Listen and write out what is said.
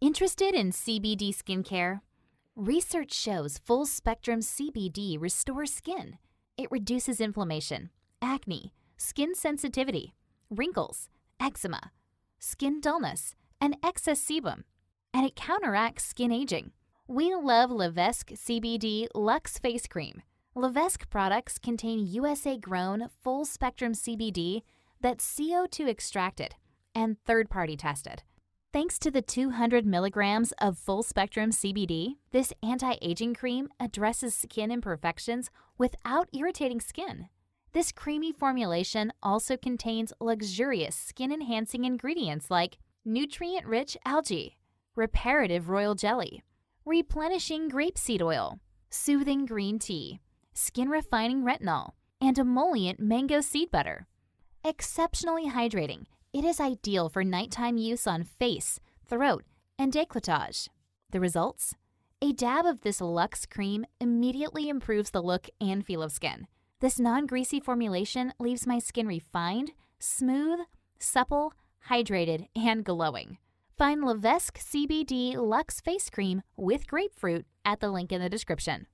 Interested in CBD skincare? Research shows full-spectrum CBD restores skin. It reduces inflammation, acne, skin sensitivity, wrinkles, eczema, skin dullness, and excess sebum, and it counteracts skin aging. We love Vesque Cbd Luxe Face Cream. Vesque products contain USA-grown full-spectrum CBD that's CO2 extracted and third-party tested. Thanks to the 200 milligrams of full-spectrum CBD, this anti-aging cream addresses skin imperfections without irritating skin. This creamy formulation also contains luxurious skin-enhancing ingredients like nutrient-rich algae, reparative royal jelly, replenishing grapeseed oil, soothing green tea, skin-refining retinol, and emollient mango seed butter. Exceptionally hydrating, it is ideal for nighttime use on face, throat, and decolletage. The results? A dab of this luxe cream immediately improves the look and feel of skin. This non-greasy formulation leaves my skin refined, smooth, supple, hydrated, and glowing. Find Vesque Cbd Luxe Face Cream with grapefruit at the link in the description.